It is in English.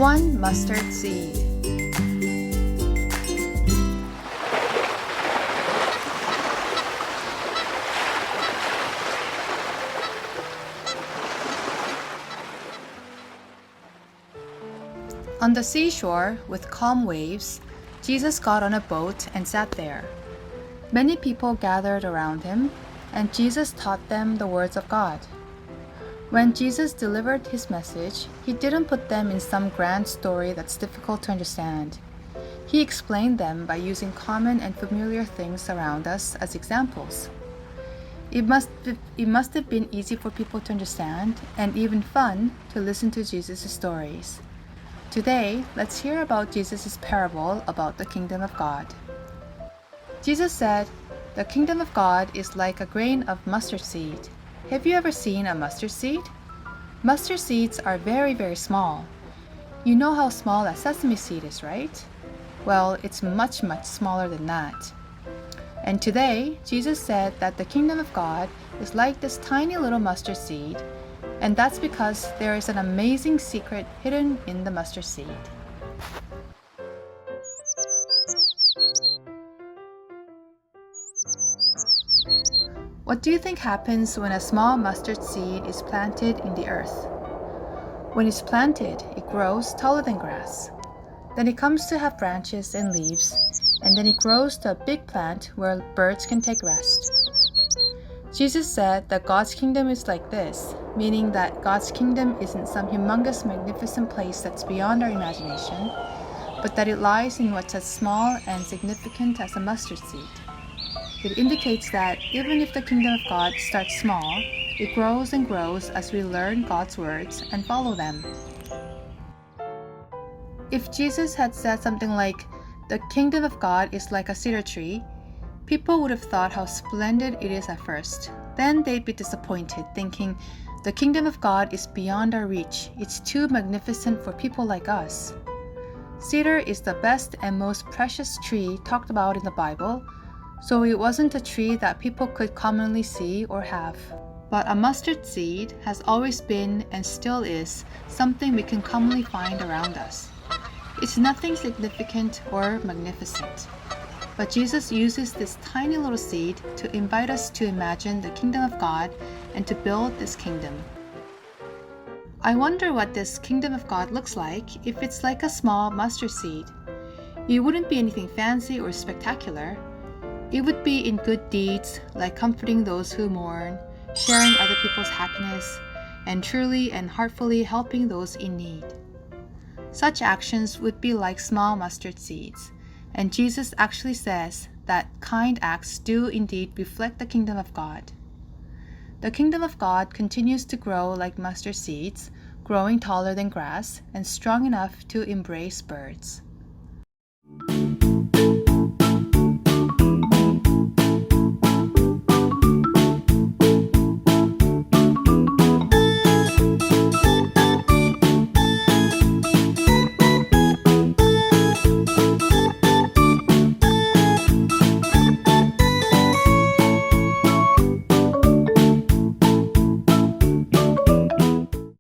One mustard seed. On the seashore, with calm waves, Jesus got on a boat and sat there. Many people gathered around him, and Jesus taught them the words of God. When Jesus delivered his message, he didn't put them in some grand story that's difficult to understand. He explained them by using common and familiar things around us as examples. It must have been easy for people to understand, and even fun to listen to Jesus' stories. Today, let's hear about Jesus' parable about the kingdom of God. Jesus said, "The kingdom of God is like a grain of mustard seed." Have you ever seen a mustard seed? Mustard seeds are very, very small. You know how small a sesame seed is, right? Well, it's much, much smaller than that. And today, Jesus said that the kingdom of God is like this tiny little mustard seed, and that's because there is an amazing secret hidden in the mustard seed. What do you think happens when a small mustard seed is planted in the earth? When it's planted, it grows taller than grass. Then it comes to have branches and leaves, and then it grows to a big plant where birds can take rest. Jesus said that God's kingdom is like this, meaning that God's kingdom isn't some humongous, magnificent place that's beyond our imagination, but that it lies in what's as small and significant as a mustard seed. It indicates that even if the kingdom of God starts small, it grows and grows as we learn God's words and follow them. If Jesus had said something like, "The kingdom of God is like a cedar tree," people would have thought how splendid it is at first. Then they'd be disappointed, thinking, "The kingdom of God is beyond our reach. It's too magnificent for people like us." Cedar is the best and most precious tree talked about in the Bible, so it wasn't a tree that people could commonly see or have. But a mustard seed has always been and still is something we can commonly find around us. It's nothing significant or magnificent. But Jesus uses this tiny little seed to invite us to imagine the kingdom of God and to build this kingdom. I wonder what this kingdom of God looks like if it's like a small mustard seed. It wouldn't be anything fancy or spectacular. It would be in good deeds like comforting those who mourn, sharing other people's happiness, and truly and heartfully helping those in need. Such actions would be like small mustard seeds, and Jesus actually says that kind acts do indeed reflect the kingdom of God. The kingdom of God continues to grow like mustard seeds, growing taller than grass and strong enough to embrace birds.